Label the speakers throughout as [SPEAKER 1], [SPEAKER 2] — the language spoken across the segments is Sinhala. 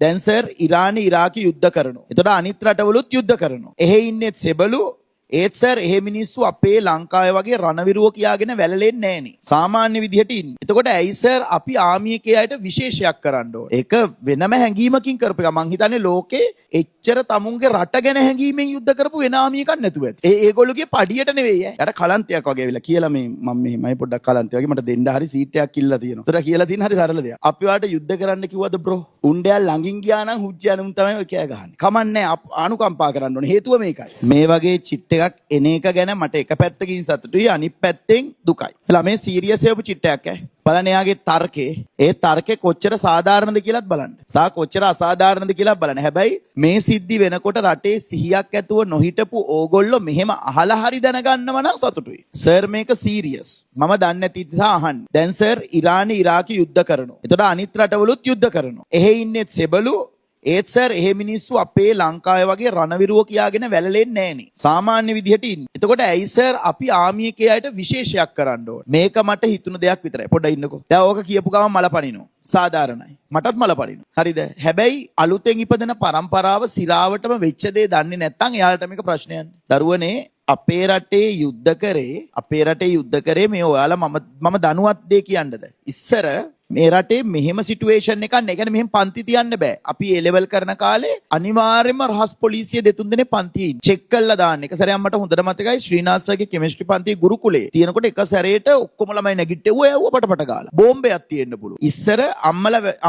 [SPEAKER 1] දැන් සර් ඉරානි ඉරාකි යුද්ධ කරනවා. එතකොට අනිත් රටවලුත් යුද්ධ කරනවා. එහෙ ඉන්නේ සෙබළු ඒත් සර් එහෙ මිනිස්සු අපේ ලංකාවේ වගේ රණවිරුව කියාගෙන වැළලෙන්නේ නැහනේ. සාමාන්‍ය විදිහට ඉන්නේ. එතකොට ඇයි සර් අපි ආමි එකේ අයට විශේෂයක් කරන්න ඕනේ? ඒක වෙනම හැංගීමකින් කරපු එක. මං හිතන්නේ ලෝකේ එච්චර තමුන්ගේ රට ගැන හැංගීමෙන් යුද්ධ කරපු වෙන ආමි එකක් නැතුව ඇති. ඒගොල්ලෝගේ පඩියට නෙවෙයි ඈ. යට කලන්තයක් වගේ වෙලා කියලා මම මෙහෙමයි පොඩ්ඩක් කලන්තය වගේ මට දෙන්න හරි සීට් එකක් ඉල්ලලා තියෙනවා. ඒතර කියලා තියෙන හරි සරල දෙයක්. අපි වාට යුද්ධ කරන්න කිව්වද බ්‍රෝ? උණ්ඩයා ළඟින් ගියා නම් හුජ්ජානුම් තමයි ඔය කෑ ගහන්නේ. කමන්නේ අනුකම්පා කරන්න ඕනේ. හේතුව මේකයි. මේ වගේ චිට් එකක් එන එක ගැන මට එක පැත්තකින් සතුටුයි අනිත් පැත්තෙන් දුකයි. එලා මේ සීරියස් වෙපු චිට් එකක් ඈ. බලන්න එයාගේ තර්කේ ඒ තර්කේ කොච්චර සාධාරණද කියලාත් බලන්න. කොච්චර අසාධාරණද කියලාත් බලන්න. හැබැයි මේ සිද්ධි වෙනකොට රටේ සිහියක් ඇතුව නොහිටපු ඕගොල්ලෝ මෙහෙම අහලා හරි දැනගන්නව නම් සතුටුයි. සර් මේක සීරියස්. මම දන්නේ නැති නිසා අහන්න. දැන් සර් ඉරානි ඉරාකි යුද්ධ කරනවා. එතකොට අනිත් රටවලුත් යුද්ධ කරනවා. එහෙ ඉන්නේ සෙබළු ඒත් සර් එහෙ මිනිස්සු අපේ ලංකාවේ වගේ රණවිරුව කියාගෙන වැළලෙන්නේ නැහනේ. සාමාන්‍ය විදිහට ඉන්නේ. එතකොට ඇයි සර් අපි ආමි එකේ අයට විශේෂයක් කරන්න ඕනේ? මේක මට හිතුණු දෙයක් විතරයි. පොඩ්ඩක් ඉන්නකෝ. දැන් ඕක කියපු ගමන් මල පනිනවා. සාධාරණයි. මටත් මල පනිනවා. හරිද? හැබැයි අලුතෙන් ඉපදෙන පරම්පරාව සිරාවටම වෙච්ච දේ දන්නේ නැත්නම් එයාලට මේක ප්‍රශ්නයක්. දරුවනේ අපේ රටේ යුද්ධ කරේ මේ ඔයාලා මම දනුවත් දෙය කියන්නද? ඉස්සර මේ රටේ මෙහෙම සිටුේෂන් එකක් නැහැ. කියන්නේ මෙහෙම පන්ති තියන්න බෑ. අපි ඒ ලෙවල් කරන කාලේ අනිවාර්යයෙන්ම රහස් පොලිසිය දෙතුන් දෙනෙක් පන්තියේ චෙක් කරලා දාන්න. එක සැරයක් මට හොඳට මතකයි ශ්‍රීනාත් සර්ගේ කෙමිස්ට්‍රි පන්තියේ ගුරුකුලේ තියෙනකොට එක සැරේට ඔක්කොම ළමයි නැගිට්ටෙව්වා යවුවා පටපට ගාලා. බෝම්බයක් තියෙන්න පුළුවන්. ඉස්සර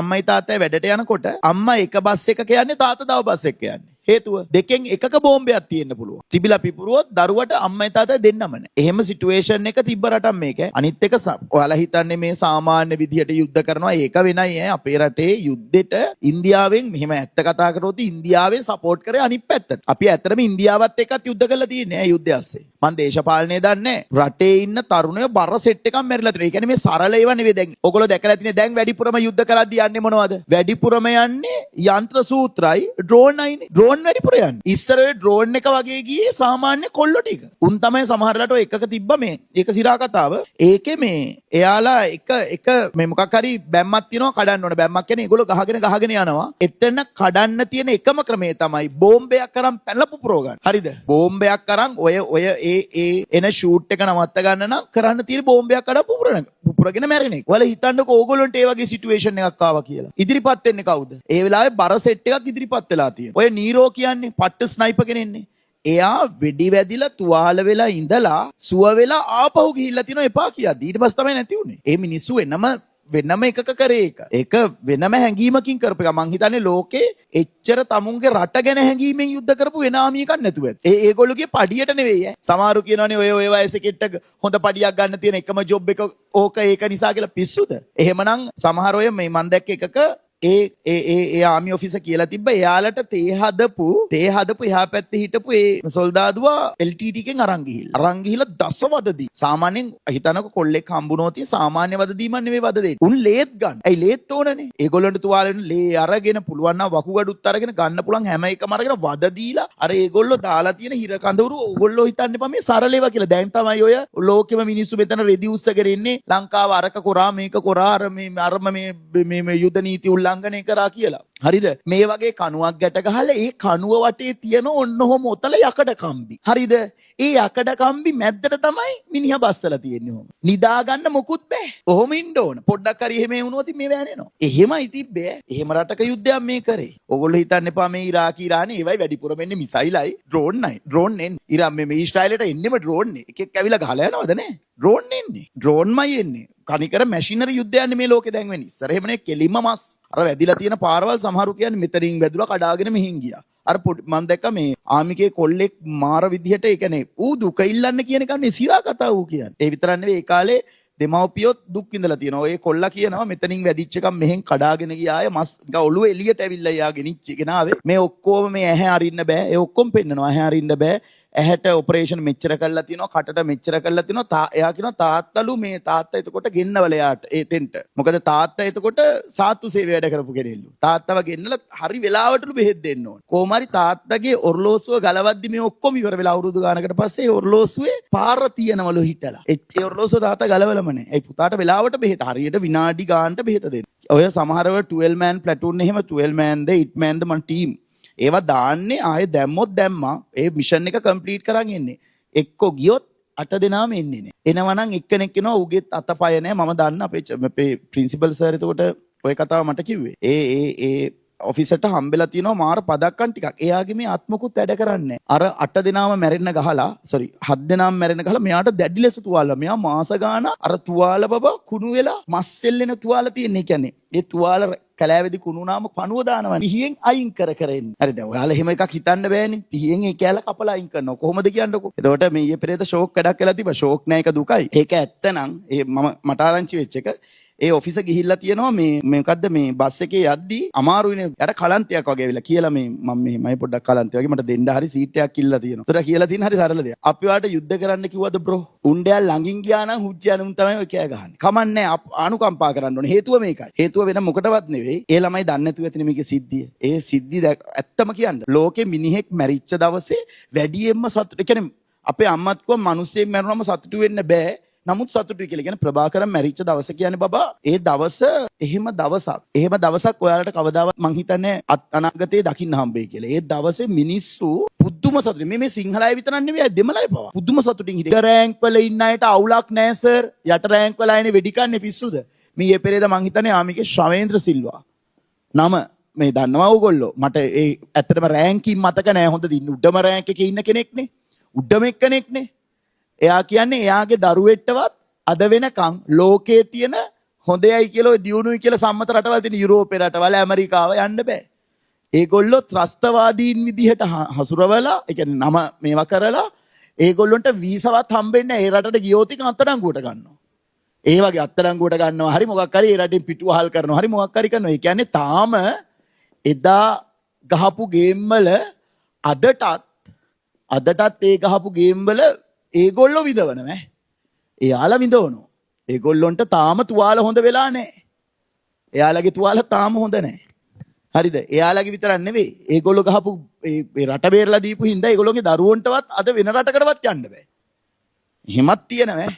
[SPEAKER 1] අම්මයි තාත්තයි වැඩට යනකොට අම්මා එක බස් එකක යන්නේ තාත්තා තව බස් එකක යන්නේ. හේතුව දෙකෙන් එකක බෝම්බයක් තියෙන්න පුළුවන්. තිබිලා පිපුරුවොත් දරුවට අම්මයි තාත්තයි දෙන්නම නැහැ. එහෙම සිටුේෂන් එක තිබ්බ රටක් මේක. අනිත් එක ඔයාලා හිතන්නේ මේ සාමාන්‍ය විදිහට යුද්ධ කරනවා ඒක වෙනයි ඈ. අපේ රටේ යුද්ධෙට ඉන්දියාවෙන් මෙහෙම ඇත්ත කතා කරොත් ඉන්දියාවෙන් සපෝට් කරේ අනිත් පැත්තට. අපි ඇත්තටම ඉන්දියාවත් එක්කත් යුද්ධ කරලා තියෙන්නේ ඈ යුද්ධය ASCII. මම දේශපාලනය දන්නේ රටේ ඉන්න තරුණයෝ බර සෙට් එකක් මැරිලා තියෙනවා. ඒ කියන්නේ මේ සරල ඒවා නෙවෙයි. දැන් ඔයගොල්ලෝ දැකලා තියෙන්නේ දැන් වැඩිපුරම යුද්ධ කරද්දී යන්නේ මොනවද? වැඩිපුරම යන්නේ යන්ත්‍ර සූත්‍රයි ඩ්‍රෝන් අයිනේ. ඩ්‍රෝන් වැඩිපුර යන්නේ. ඉස්සර ඔය ඩ්‍රෝන් එක වගේ ගියේ සාමාන්‍ය කොල්ලෝ ටික. උන් තමයි සමහරලාට ඔය එකක තිබ්බ මේ ඒක සිරා කතාව. ඒකේ මේ එයාලා එක මේ මොකක් හරි බැම්මක් තියනවා කඩන්න ඕන. බැම්මක් කියන්නේ ඒගොල්ලෝ ගහගෙන යනවා. එතන කඩන්න තියෙන එකම ක්‍රමය තමයි බෝම්බයක් අරන් පැනලා පුපුරව ගන්න. හරිද? බෝම්බයක් අරන් ඔය එන ෂූට් එක නවත්ත ගන්න නම් කරන්න තියෙන බෝම්බයක් අරන් පුපුරගෙන මැරෙන එක. ඔයාලා හිතන්නකෝ ඕගොල්ලන්ට ඒ වගේ සිටුේෂන් එකක් ආවා කියලා. ඉදිරිපත් වෙන්නේ කවුද? ඒ වෙලාවේ බර සෙට් එකක් ඉදිරිපත් වෙලා තියෙනවා. ඔය නීරෝ කියන්නේ පට්ට ස්නයිපර් කෙනෙන්නේ. එයා වෙඩි වැදිලා තුවාල වෙලා ඉඳලා සුව වෙලා ආපහු ගිහිල්ලා තිනෝ එපා කියද්දි ඊට පස්සේ තමයි නැති උනේ. ඒ මිනිස්සු වෙනම එකක කරේ එක. ඒක වෙනම හැංගීමකින් කරපු එක. මං හිතන්නේ ලෝකේ එච්චර තමුන්ගේ රට ගැන හැංගීමෙන් යුද්ධ කරපු වෙන ආමි එකක් නැතුව ඇති. ඒගොල්ලෝගේ පඩියට නෙවෙයි ඈ. සමහරු කියනවානේ ඔය වයසේ කෙට්ට හොඳ පඩියක් ගන්න තියෙන එකම ජොබ් එක ඕක ඒක නිසා කියලා පිස්සුද? එහෙමනම් සමහර අය මේ මං දැක්ක එකක ඒ ආමි ඔෆිසර් කියලා තිබ්බ එයාලට තේ හදපු එහා පැත්තේ හිටපු ඒ සොල්දාදුවා LTT එකෙන් අරන් ගිහිල්ලා දසවදදී සාමාන්‍යයෙන් හිතනකො කොල්ලෙක් හම්බුනොත් සාමාන්‍ය වද දීමක් නෙවෙයි වද දෙන්නේ. උන් ලේත් ගන්න. ඇයි ලේත් ඕනනේ? ඒගොල්ලන්ට තුවාලෙන් ලේ අරගෙන පුළුවන් නම් වකුගඩුත් අරගෙන ගන්න පුළුවන් හැම එකම අරගෙන වද දීලා අර ඒගොල්ලෝ දාලා තියෙන හිර කඳවුරු ඕගොල්ලෝ හිතන්න එපා මේ සරල ඒවා කියලා. දැන් තමයි ඔය ලෝකෙම මිනිස්සු මෙතන රෙදි උස්සගෙන ඉන්නේ ලංකාව අරක කොරා මේක කොරා අර මේ යුද නීති උල්ලංඝනය කරා කියලා. හරිද? මේ වගේ කණුවක් ගැට ගහලා ඒ කණුව වටේ තියෙන ඔන්නෝම ඔතල යකඩ කම්බි. හරිද? ඒ යකඩ කම්බි මැද්දට තමයි මිනිහා බස්සලා තියෙන්නේ ඔහොම. නිදා ගන්න මොකුත් බෑ. ඔහොම ඉන්න ඕන. පොඩ්ඩක් හරි එහෙම වුණොත් මේ වැනෙනවා. එහෙමයි තිබ්බේ. එහෙම රටක යුද්ධයක් මේ කරේ. ඕගොල්ලෝ හිතන්න එපා මේ ඉරානි ඒවයි වැඩිපුරම එන්නේ මිසයිලයි ඩ්‍රෝන් එන්නේ. ඉරාන් මේ ඊශ්‍රායලට එන්නෙම ඩ්‍රෝන් නේ. එකෙක් ඇවිල්ලා ගහලා යනවද නේ? ඩ්‍රෝන් එන්නේ. ඩ්‍රෝන්මයි එන්නේ. කනිකර මැෂිනරි යුද්ධයන්නේ මේ ලෝකේ දැන් වෙන්නේ. ඉස්සර එහෙම නේ කෙලින්ම මස්. අර වැදිලා තියෙන පාරවල් සමහරු කියන්නේ මෙතනින් වැදුලා කඩාගෙන මෙහින් ගියා. අර මම දැක්ක මේ ආමිකේ කොල්ලෙක් මාර විදිහට ඒ කියන්නේ ඌ දුක ඉල්ලන්න කියන එක නේ සිරා කතාව ඌ කියන්නේ. ඒ විතරක් නෙවෙයි ඒ කාලේ දෙමව්පියොත් දුක් විඳලා තියෙනවා. ඔය කොල්ලා කියනවා මෙතනින් වැදිච්ච එකක් මෙහෙන් කඩාගෙන ගියාය මස් නිකන් ඔළුව එළියට ඇවිල්ලා යා ගෙනිච්චගෙන ආවේ. මේ ඔක්කොම මේ ඇහැ අරින්න බෑ. ඒ ඔක්කොම පෙන්නනවා. ඇහැ අරින්න බෑ. ඇහැට ඔපරේෂන් මෙච්චර කරලා තිනවා, කටට මෙච්චර කරලා තිනවා. එයා කියනවා තාත්තලු මේ තාත්තා එතකොට ගෙන්නවල යාට එතෙන්ට. මොකද තාත්තා එතකොට සාත්තු සේවය වැඩ කරපු කෙනෙල්ලු. තාත්තව ගෙන්නලා හරි වෙලාවටලු බෙහෙත් දෙන්න ඕන. කොහොම හරි තාත්තගේ ඔර්ලෝසුව ගලවද්දි මේ ඔක්කොම ඉවර වෙලා අවුරුදු ගානකට පස්සේ ඔර්ලෝසුවේ පාර තියනවලු හිටලා. ඒ ඔර්ලෝසුව තාත්තා ගලවලම නැහැ. ඒ පුතාට වෙලාවට බෙහෙත හරියට විනාඩි ගානට බෙහෙත දෙන්න. ඔය සමහරව 12 man platoon එහෙම 12 man ද 8 man ද මන් ටීම් ඒවා දාන්නේ ආයේ දැම්මොත් දැම්මා ඒ මිෂන් එක කම්ප්ලීට් කරන් එන්නේ. එක්කෝ ගියොත් 8 දෙනාම එන්නේ නේ. එනවනම් එක්කෙනෙක් එනවා උගෙත් අතපය නැහැ මම දන්න අපේ ප්‍රින්සිපල් සර් එතකොට ඔය කතාව මට කිව්වේ. ඒ ඔෆිසර්ට හම්බෙලා තියෙනවා මාර පදක්කම් ටිකක්. එයාගේ මේ ආත්මකුත් වැඩ කරන්නේ. අර 8 දෙනාම මැරෙන්න ගහලා 7 දෙනාම මැරෙන්න ගහලා මෙයාට දැඩි ලෙස තුවාල. මෙයා මාස ගාන අර තුවාල බබා කුණු වෙලා මස් එල්ලෙන තුවාල තියෙන්නේ. කියන්නේ ඒ තුවාල කැලෑවේදී කුණු නාම පණුව දානවා. පිහියෙන් අයින් කර එන්නේ. හරිද? ඔයාලා එහෙම එකක් හිතන්න බෑනේ. පිහියෙන් ඒ කැල කපලා අයින් කරනවා. කොහොමද කියන්නකෝ. එතකොට මේ ඊයේ පෙරේද ෂෝක් වැඩක් වෙලා තිබ්බා. ෂෝක් නෑ ඒක දුකයි. ඒක ඇත්තනම් මට ආරංචි වෙච්ච එක ඒ ඔෆිස ගිහිල්ලා තියෙනවා මේ මොකද්ද මේ බස් එකේ යද්දී අමාරුයිනේ. යට කලන්තයක් වගේ ඇවිල්ලා කියලා මම මෙහෙමයි පොඩ්ඩක් කලන්තය වගේ මට දෙන්න හරි සීට් එකක් ඉල්ලලා තියෙනවා. ඒතර කියලා තියෙන හරි සරල දෙයක්. අපි වාට යුද්ධ කරන්න කිව්වද බ්‍රෝ? උණ්ඩයා ළඟින් ගියා නම් හුජ්ජානුන් තමයි ඔය කෑ ගහන්නේ. කමන්නේ අනුකම්පා කරන්න ඕනේ. හේතුව මේකයි. හේතුව වෙන මොකටවත් නෙවෙයි. ඒ ළමයි දන්නේ නැතුව ඇතිනේ මේකේ සිද්ධිය. ඒ සිද්ධිය ඇත්තම කියන්න. ලෝකේ මිනිහෙක් මැරිච්ච දවසේ වැඩියෙන්ම සතුට. ඒ කියන්නේ අපේ අම්මත් කිව්වා මිනිස්සෙක් මැරුණාම සතුටු වෙන්න බෑ. නමුත් සතුටුයි කියලා කියන්නේ ප්‍රභාකරන් මැරිච්ච දවස කියන්නේ බබා ඒ දවස එහෙම දවසක් ඔයාලට කවදාවත් මං හිතන්නේ අනාගතේ දකින්න හම්බෙයි කියලා. ඒ දවසේ මිනිස්සු පුදුම සතුටින් මේ සිංහල අය විතරක් නෙවෙයි දෙමළ අය පවා පුදුම සතුටින් හිටියා. රෑන්ක් වල ඉන්න අයට අවුලක් නැහැ සර්. යට රෑන්ක් වල අයනේ වෙඩි කන්නේ පිස්සුද? මේ පෙරේද මං හිතන්නේ ආමිගේ ශවේන්ද්‍ර සිල්වා නම මේ දන්නවා ඕගොල්ලෝ. මට ඒ ඇත්තටම රෑන්කින් මතක නැහැ හොඳද ඉන්න උඩම රෑන්ක් එකේ ඉන්න කෙනෙක්නේ. උඩම එක්කෙනෙක්නේ. එයා කියන්නේ එයාගේ දරුවෙට්ටවත් අද වෙනකන් ලෝකයේ තියෙන හොඳයි කියලා ඔය දියුණුයි කියලා සම්මත රටවල් තියෙන යුරෝපේ රටවල් ඇමරිකාව යන්න බෑ. ඒගොල්ලෝ ත්‍රස්තවාදීන් විදිහට හසුරවලා, ඒ කියන්නේ නම මේවා කරලා ඒගොල්ලන්ට වීසාවත් හම්බෙන්නේ ඒ රටට ගියොත් ඉතින් අත්අඩංගුවට ගන්නවා. ඒ වගේ අත්අඩංගුවට ගන්නවා. හරි මොකක් හරි ඒ රටින් පිටුවහල් කරනවා. හරි මොකක් හරි කරනවා. ඒ කියන්නේ තාම එදා ගහපු ගේම් වල අදටත් ඒ ගහපු ගේම් වල ඒගොල්ලෝ විඳවනවා. එයාලා විඳවනවා. ඒගොල්ලොන්ට තාම තුවාල හොඳ වෙලා නැහැ. එයාලගේ තුවාල තාම හොඳ නැහැ. හරිද? එයාලගේ විතරක් නෙවෙයි. ඒගොල්ලෝ ගහපු ඒ රට බේරලා දීපු හින්දා ඒගොල්ලෝගේ දරුවන්ටවත් අද වෙන රටකටවත් යන්න බෑ. හිමත් තියෙනවා.